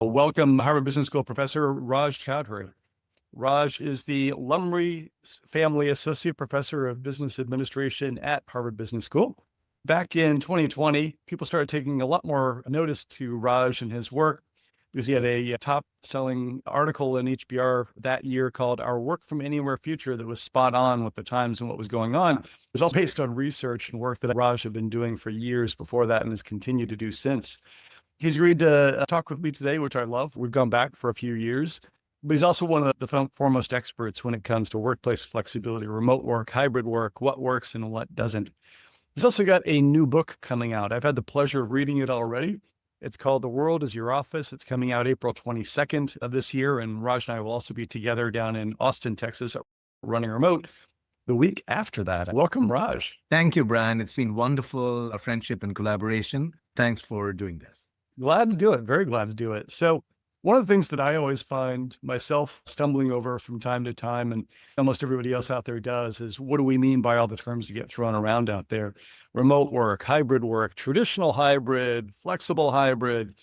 Welcome, Harvard Business School Professor Raj Choudhury. Raj is the Lumley Family Associate Professor of Business Administration at Harvard Business School. Back in 2020, people started taking a lot more notice to Raj and his work because he had a top-selling article in HBR that year called Our Work from Anywhere Future that was spot on with the times and what was going on. It was all based on research and work that Raj had been doing for years before that and has continued to do since. He's agreed to talk with me today, which I love. We've gone back for a few years, but he's also one of the foremost experts when it comes to workplace flexibility, remote work, hybrid work, what works and what doesn't. He's also got a new book coming out. I've had the pleasure of reading it already. It's called The World is Your Office. It's coming out April 22nd of this year. And Raj and I will also be together down in Austin, Texas, running remote the week after that. Welcome, Raj. Thank you, Brian. It's been wonderful, friendship and collaboration. Thanks for doing this. Glad to do it. Very glad to do it. So one of the things that I always find myself stumbling over from time to time, and almost everybody else out there does, is what do we mean by all the terms that get thrown around out there? Remote work, hybrid work, traditional hybrid, flexible hybrid,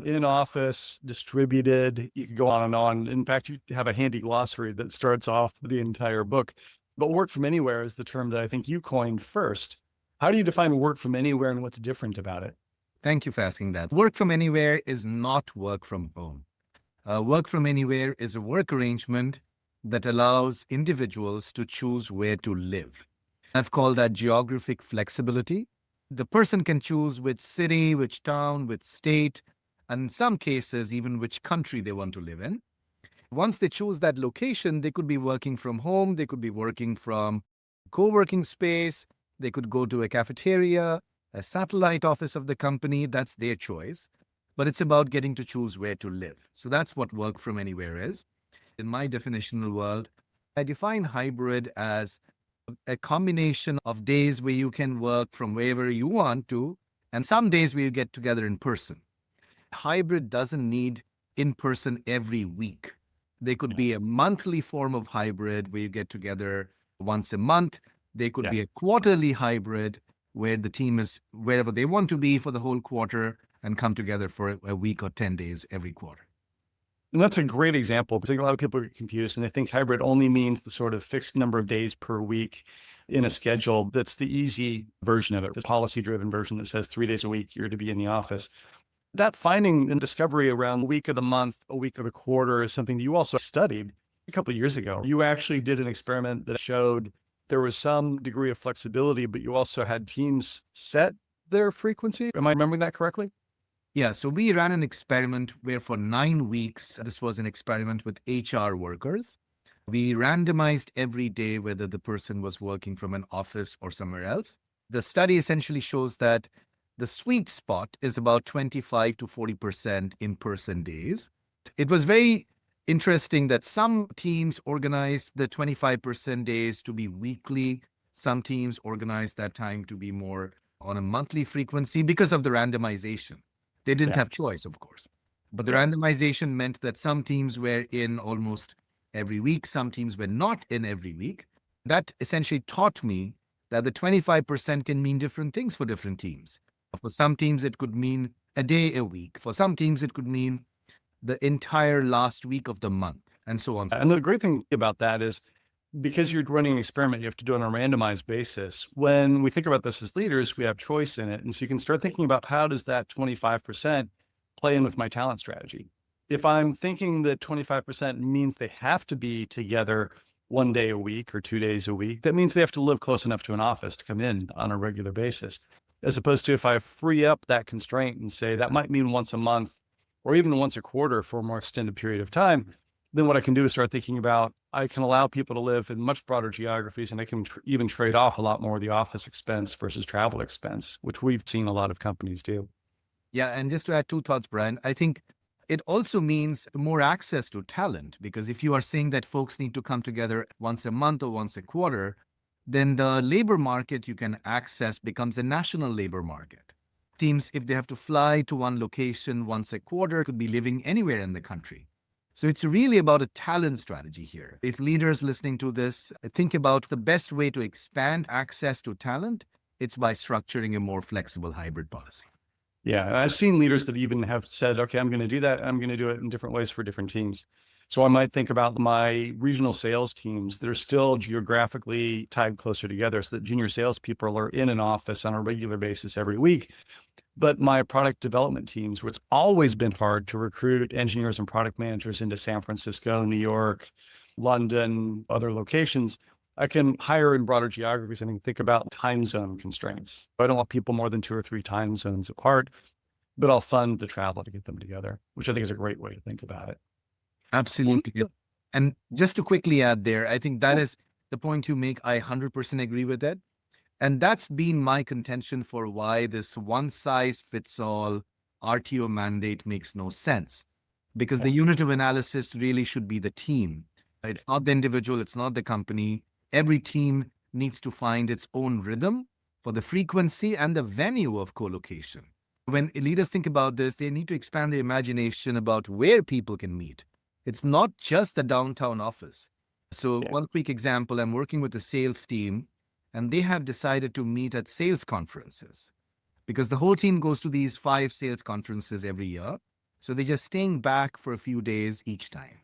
in office, distributed, you can go on and on. In fact, you have a handy glossary that starts off the entire book. But work from anywhere is the term that I think you coined first. How do you define work from anywhere and what's different about it? Thank you for asking that. Work from anywhere is not work from home. Work from anywhere is a work arrangement that allows individuals to choose where to live. I've called that geographic flexibility. The person can choose which city, which town, which state, and in some cases, even which country they want to live in. Once they choose that location, they could be working from home, they could be working from co-working space, they could go to a cafeteria, a satellite office of the company, that's their choice. But it's about getting to choose where to live. So that's what work from anywhere is. In my definitional world, I define hybrid as a combination of days where you can work from wherever you want to, and some days where you get together in person. Hybrid doesn't need in person every week. They could be a monthly form of hybrid where you get together once a month. They could be a quarterly hybrid where the team is wherever they want to be for the whole quarter and come together for a week or 10 days every quarter. And that's a great example because a lot of people get confused and they think hybrid only means the sort of fixed number of days per week in a schedule. That's the easy version of it, the policy-driven version that says 3 days a week, you're to be in the office. That finding and discovery around a week of the month, a week of the quarter is something that you also studied a couple of years ago. You actually did an experiment that showed there was some degree of flexibility, but you also had teams set their frequency. Am I remembering that correctly? Yeah, so we ran an experiment where for 9 weeks, this was an experiment with HR workers. We randomized every day whether the person was working from an office or somewhere else. The study essentially shows that the sweet spot is about 25 to 40% in-person days. It was very interesting that some teams organized the 25% days to be weekly. Some teams organized that time to be more on a monthly frequency because of the randomization. They didn't have choice, of course. But the randomization meant that some teams were in almost every week. Some teams were not in every week. That essentially taught me that the 25% can mean different things for different teams. For some teams, it could mean a day a week. For some teams, it could mean the entire last week of the month, and so on. And the great thing about that is because you're running an experiment, you have to do it on a randomized basis. When we think about this as leaders, we have choice in it. And so you can start thinking about how does that 25% play in with my talent strategy? If I'm thinking that 25% means they have to be together 1 day a week or 2 days a week, that means they have to live close enough to an office to come in on a regular basis. As opposed to if I free up that constraint and say that might mean once a month or even once a quarter for a more extended period of time, then what I can do is start thinking about, I can allow people to live in much broader geographies and I can even trade off a lot more of the office expense versus travel expense, which we've seen a lot of companies do. Yeah, and just to add 2 thoughts, Brian, I think it also means more access to talent, because if you are saying that folks need to come together once a month or once a quarter, then the labor market you can access becomes a national labor market. Teams, if they have to fly to one location once a quarter, could be living anywhere in the country. So it's really about a talent strategy here. If leaders listening to this think about the best way to expand access to talent, it's by structuring a more flexible hybrid policy. Yeah. And I've seen leaders that even have said, okay, I'm going to do that. I'm going to do it in different ways for different teams. So I might think about my regional sales teams that are still geographically tied closer together so that junior salespeople are in an office on a regular basis every week. But my product development teams, where it's always been hard to recruit engineers and product managers into San Francisco, New York, London, other locations, I can hire in broader geographies and think about time zone constraints. I don't want people more than 2 or 3 time zones apart, but I'll fund the travel to get them together, which I think is a great way to think about it. Absolutely. And just to quickly add there, I think that is the point you make. I 100% agree with that. And that's been my contention for why this one size fits all RTO mandate makes no sense. Because the unit of analysis really should be the team. It's not the individual, it's not the company. Every team needs to find its own rhythm for the frequency and the venue of co-location. When leaders think about this, they need to expand their imagination about where people can meet. It's not just the downtown office. So one quick example, I'm working with a sales team and they have decided to meet at sales conferences because the whole team goes to these 5 sales conferences every year. So they're just staying back for a few days each time.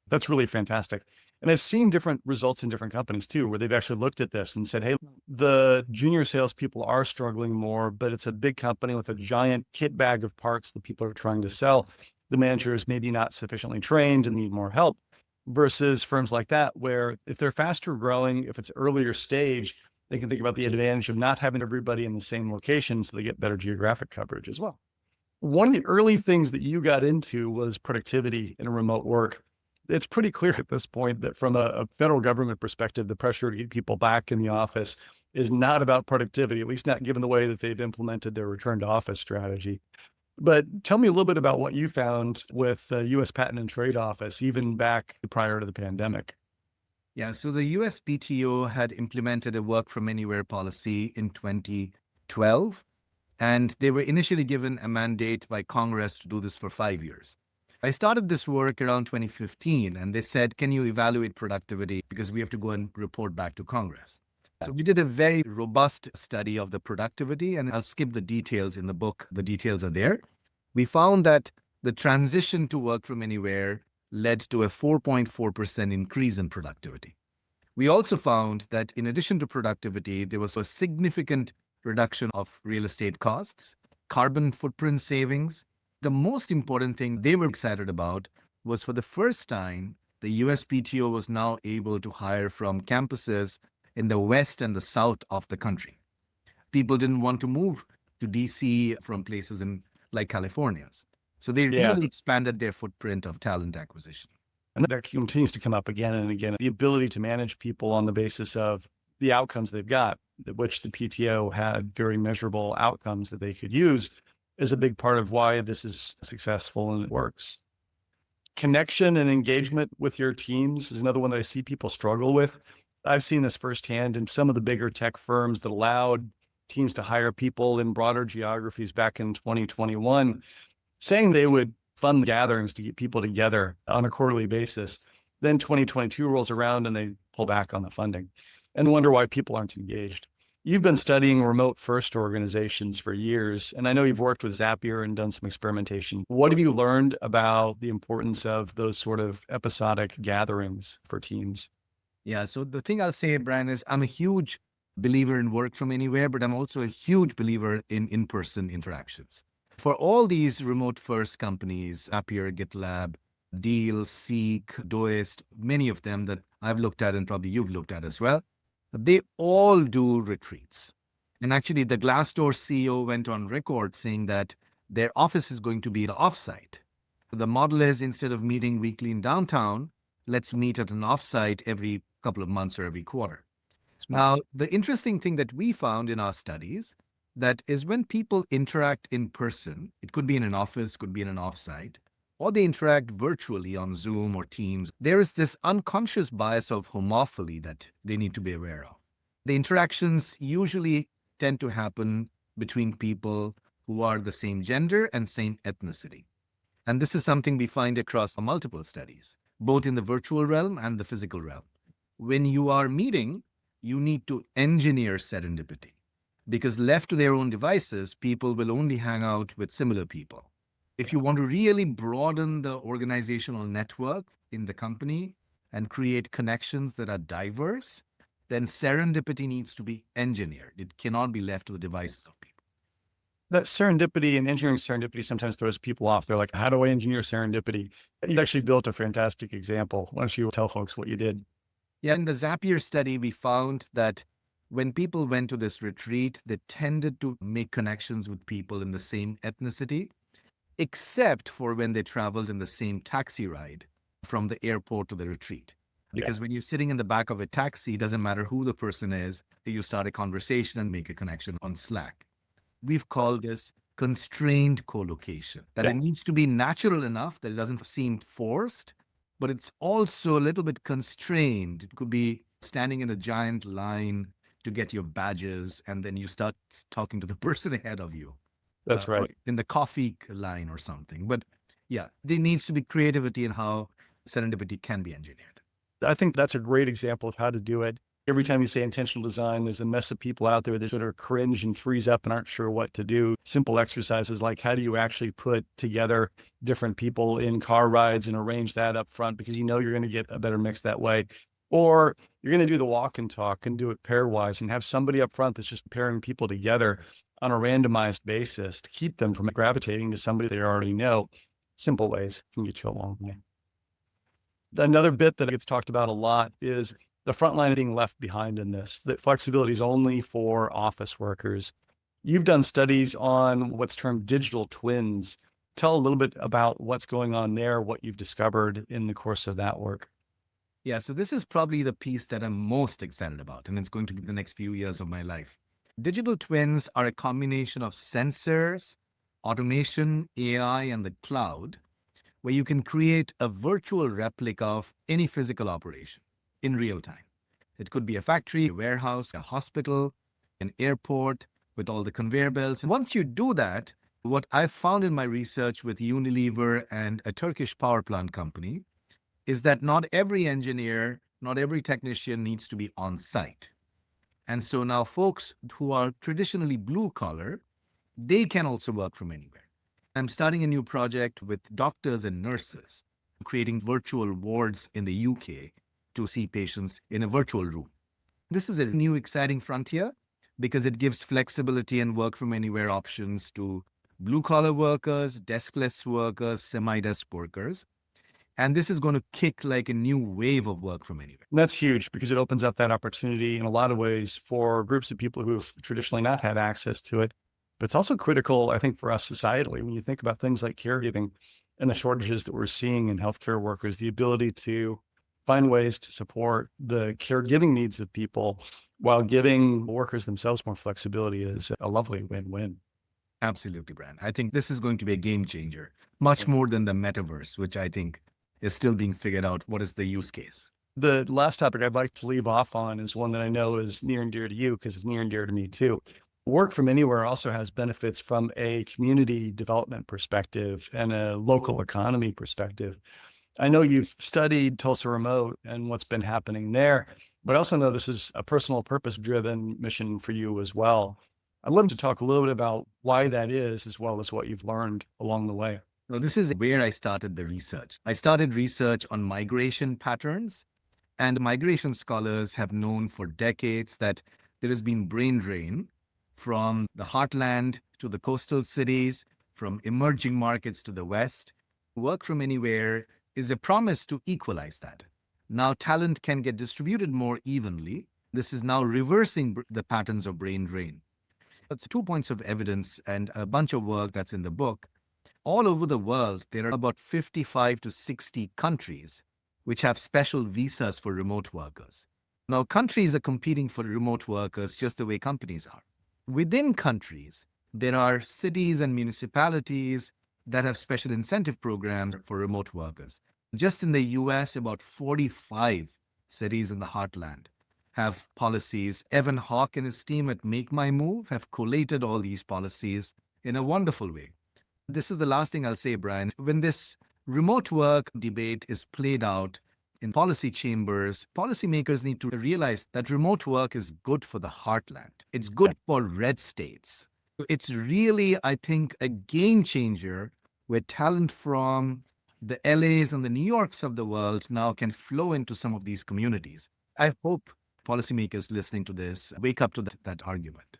That's really fantastic. And I've seen different results in different companies too, where they've actually looked at this and said, hey, the junior salespeople are struggling more, but it's a big company with a giant kit bag of parts that people are trying to sell. The manager is maybe not sufficiently trained and need more help versus firms like that, where if they're faster growing, if it's earlier stage, they can think about the advantage of not having everybody in the same location so they get better geographic coverage as well. One of the early things that you got into was productivity in remote work. It's pretty clear at this point that from a federal government perspective, the pressure to get people back in the office is not about productivity, at least not given the way that they've implemented their return to office strategy. But tell me a little bit about what you found with the U.S. Patent and Trade Office, even back prior to the pandemic. Yeah, so the USPTO had implemented a work from anywhere policy in 2012, and they were initially given a mandate by Congress to do this for 5 years. I started this work around 2015, and they said, can you evaluate productivity? Because we have to go and report back to Congress. So we did a very robust study of the productivity, and I'll skip the details in the book. The details are there. We found that the transition to work from anywhere led to a 4.4% increase in productivity. We also found that in addition to productivity, there was a significant reduction of real estate costs, carbon footprint savings. The most important thing they were excited about was for the first time, the USPTO was now able to hire from campuses in the west and the south of the country. People didn't want to move to DC from places like California's. So they really expanded their footprint of talent acquisition. And that continues to come up again and again. The ability to manage people on the basis of the outcomes they've got, which the PTO had very measurable outcomes that they could use, is a big part of why this is successful and it works. Connection and engagement with your teams is another one that I see people struggle with. I've seen this firsthand in some of the bigger tech firms that allowed teams to hire people in broader geographies back in 2021, saying they would fund gatherings to get people together on a quarterly basis. Then 2022 rolls around and they pull back on the funding and wonder why people aren't engaged. You've been studying remote first organizations for years, and I know you've worked with Zapier and done some experimentation. What have you learned about the importance of those sort of episodic gatherings for teams? Yeah, so the thing I'll say, Brian, is I'm a huge believer in work from anywhere, but I'm also a huge believer in in-person interactions. For all these remote first companies, Zapier, GitLab, Deal, Seek, Doist, many of them that I've looked at and probably you've looked at as well, they all do retreats. And actually, the Glassdoor CEO went on record saying that their office is going to be offsite. The model is instead of meeting weekly in downtown, let's meet at an offsite every couple of months or every quarter. Now, the interesting thing that we found in our studies that is when people interact in person, it could be in an office, could be in an offsite, or they interact virtually on Zoom or Teams, there is this unconscious bias of homophily that they need to be aware of. The interactions usually tend to happen between people who are the same gender and same ethnicity. And this is something we find across multiple studies, both in the virtual realm and the physical realm. When you are meeting, you need to engineer serendipity. because left to their own devices, people will only hang out with similar people. If you want to really broaden the organizational network in the company and create connections that are diverse, then serendipity needs to be engineered. It cannot be left to the devices of people. That serendipity and engineering serendipity sometimes throws people off. They're like, how do I engineer serendipity? You actually built a fantastic example. Why don't you tell folks what you did? Yeah, in the Zapier study, we found that when people went to this retreat, they tended to make connections with people in the same ethnicity, except for when they traveled in the same taxi ride from the airport to the retreat. Because when you're sitting in the back of a taxi, it doesn't matter who the person is, you start a conversation and make a connection on Slack. We've called this constrained co-location, that it needs to be natural enough that it doesn't seem forced, but it's also a little bit constrained. It could be standing in a giant line to get your badges, and then you start talking to the person ahead of you. That's right. In the coffee line or something. But yeah, there needs to be creativity in how serendipity can be engineered. I think that's a great example of how to do it. Every time you say intentional design, there's a mess of people out there that sort of cringe and freeze up and aren't sure what to do. Simple exercises like how do you actually put together different people in car rides and arrange that up front because you know you're going to get a better mix that way. Or you're going to do the walk and talk and do it pairwise and have somebody up front that's just pairing people together on a randomized basis to keep them from gravitating to somebody they already know. Simple ways can get you a long way. Another bit that gets talked about a lot is the frontline being left behind in this, that flexibility is only for office workers. You've done studies on what's termed digital twins. Tell a little bit about what's going on there, what you've discovered in the course of that work. Yeah, so this is probably the piece that I'm most excited about, and it's going to be the next few years of my life. Digital twins are a combination of sensors, automation, AI, and the cloud, where you can create a virtual replica of any physical operation in real time. It could be a factory, a warehouse, a hospital, an airport with all the conveyor belts. And once you do that, what I've found in my research with Unilever and a Turkish power plant company is that not every engineer, not every technician needs to be on site. And so now folks who are traditionally blue collar, they can also work from anywhere. I'm starting a new project with doctors and nurses, creating virtual wards in the UK to see patients in a virtual room. This is a new exciting frontier because it gives flexibility and work from anywhere options to blue collar workers, deskless workers, semi-desk workers. And this is going to kick like a new wave of work from anywhere. And that's huge because it opens up that opportunity in a lot of ways for groups of people who've traditionally not had access to it. But it's also critical, I think, for us societally, when you think about things like caregiving and the shortages that we're seeing in healthcare workers, the ability to find ways to support the caregiving needs of people while giving workers themselves more flexibility is a lovely win-win. Absolutely, Brian. I think this is going to be a game changer, much more than the metaverse, which I think is still being figured out. What is the use case? The last topic I'd like to leave off on is one that I know is near and dear to you because it's near and dear to me too. Work from anywhere also has benefits from a community development perspective and a local economy perspective. I know you've studied Tulsa Remote and what's been happening there, but I also know this is a personal purpose-driven mission for you as well. I'd love to talk a little bit about why that is, as well as what you've learned along the way. Well, this is where I started the research. I started research on migration patterns, and migration scholars have known for decades that there has been brain drain from the heartland to the coastal cities, from emerging markets to the West. Work from anywhere is a promise to equalize that. Now talent can get distributed more evenly. This is now reversing the patterns of brain drain. That's 2 points of evidence and a bunch of work that's in the book. All over the world, there are about 55 to 60 countries which have special visas for remote workers. Now, countries are competing for remote workers just the way companies are. Within countries, there are cities and municipalities that have special incentive programs for remote workers. Just in the US, about 45 cities in the heartland have policies. Evan Hawke and his team at Make My Move have collated all these policies in a wonderful way. This is the last thing I'll say, Brian. When this remote work debate is played out in policy chambers, policymakers need to realize that remote work is good for the heartland. It's good for red states. It's really, I think, a game changer where talent from the LAs and the New Yorks of the world now can flow into some of these communities. I hope policymakers listening to this wake up to that argument.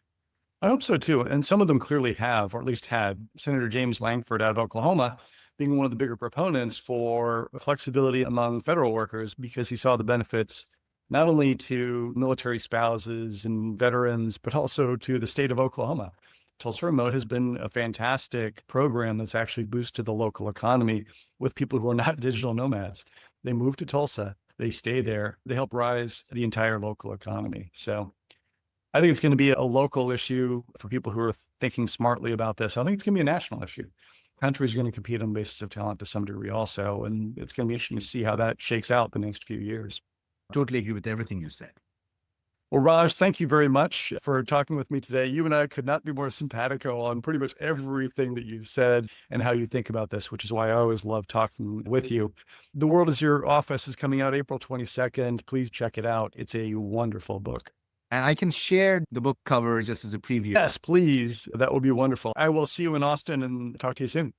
I hope so too. And some of them clearly have, or at least had. Senator James Langford out of Oklahoma being one of the bigger proponents for flexibility among federal workers because he saw the benefits not only to military spouses and veterans, but also to the state of Oklahoma. Tulsa Remote has been a fantastic program that's actually boosted the local economy with people who are not digital nomads. They move to Tulsa, they stay there, they help rise the entire local economy. So I think it's going to be a local issue for people who are thinking smartly about this. I think it's going to be a national issue. Countries are going to compete on the basis of talent to some degree also, and it's going to be interesting to see how that shakes out the next few years. Totally agree with everything you said. Well, Raj, thank you very much for talking with me today. You and I could not be more simpatico on pretty much everything that you've said and how you think about this, which is why I always love talking with you. The World is Your Office is coming out April 22nd. Please check it out. It's a wonderful book. And I can share the book cover just as a preview. Yes, please. That would be wonderful. I will see you in Austin and talk to you soon.